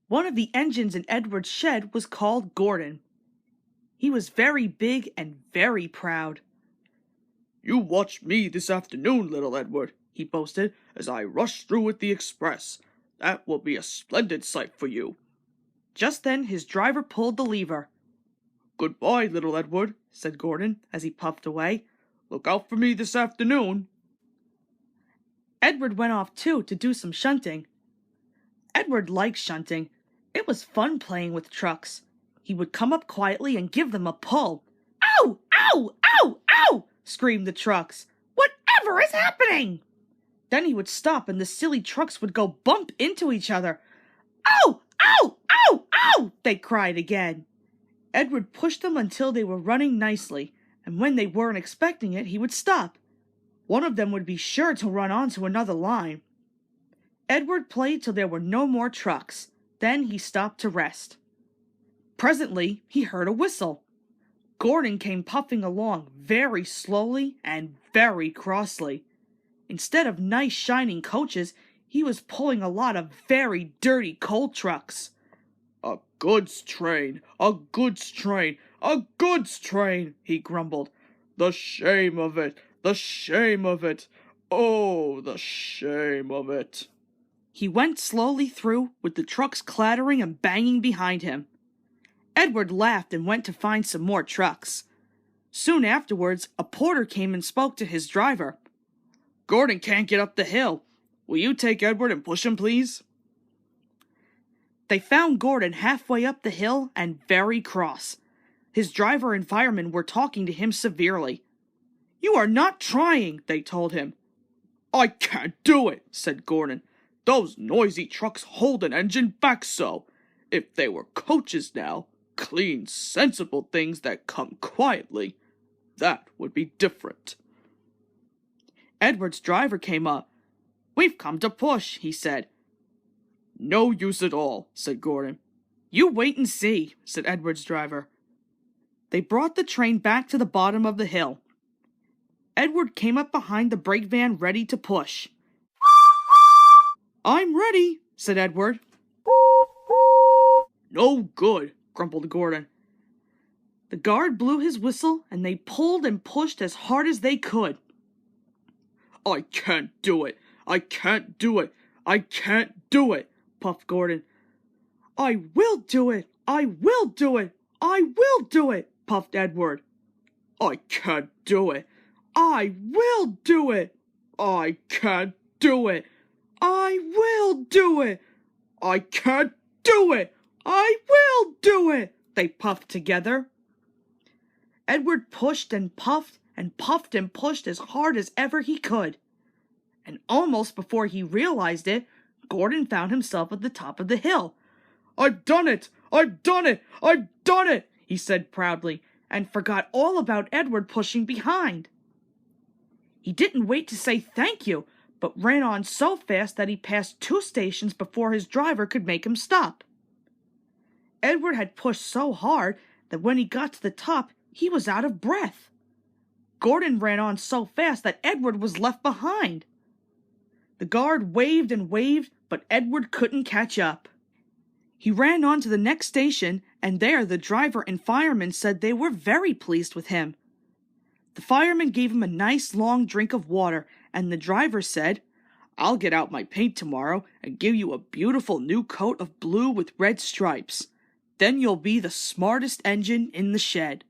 One of the engines in Edward's shed was called Gordon. He was very big and very proud. "You watch me this afternoon, little Edward," he boasted, "as I rush through with the express. That will be a splendid sight for you." Just then his driver pulled the lever. "Goodbye, little Edward," said Gordon as he puffed away. "Look out for me this afternoon." Edward went off too to do some shunting. Edward liked shunting. It was fun playing with trucks. He would come up quietly and give them a pull. "Ow! Ow! Ow! Ow!" screamed the trucks. "Whatever is happening?" Then he would stop and the silly trucks would go bump into each other. "Ow! Ow! Ow! Ow!" they cried again. Edward pushed them until they were running nicely, and when they weren't expecting it, he would stop. One of them would be sure to run onto another line. Edward played till there were no more trucks. Then he stopped to rest. Presently, he heard a whistle. Gordon came puffing along very slowly and very crossly. Instead of nice shining coaches, he was pulling a lot of very dirty coal trucks. "A goods train, a goods train, a goods train," he grumbled. "The shame of it, the shame of it. Oh, the shame of it." He went slowly through, with the trucks clattering and banging behind him. Edward laughed and went to find some more trucks. Soon afterwards, a porter came and spoke to his driver. "Gordon can't get up the hill. Will you take Edward and push him, please?" They found Gordon halfway up the hill and very cross. His driver and fireman were talking to him severely. "You are not trying," they told him. "I can't do it," said Gordon. "Those noisy trucks hold an engine back so. If they were coaches now, clean, sensible things that come quietly, that would be different." Edward's driver came up. "We've come to push," he said. "No use at all," said Gordon. "You wait and see," said Edward's driver. They brought the train back to the bottom of the hill. Edward came up behind the brake van ready to push. "I'm ready," said Edward. "No good," grumbled Gordon. The guard blew his whistle and they pulled and pushed as hard as they could. "I can't do it. I can't do it. I can't do it," puffed Gordon. "I will do it. I will do it. I will do it," puffed Edward. "I can't do it. "I will do it. I can't do it. I will do it. I can't do it. I will do it," they puffed together. Edward pushed and puffed and puffed and pushed as hard as ever he could. And almost before he realized it, Gordon found himself at the top of the hill. "I've done it! I've done it! I've done it!" he said proudly, and forgot all about Edward pushing behind. He didn't wait to say thank you, but ran on so fast that he passed 2 stations before his driver could make him stop. Edward had pushed so hard that when he got to the top, he was out of breath. Gordon ran on so fast that Edward was left behind. The guard waved and waved, but Edward couldn't catch up. He ran on to the next station, and there the driver and fireman said they were very pleased with him. The fireman gave him a nice long drink of water, and the driver said, "I'll get out my paint tomorrow and give you a beautiful new coat of blue with red stripes. Then you'll be the smartest engine in the shed."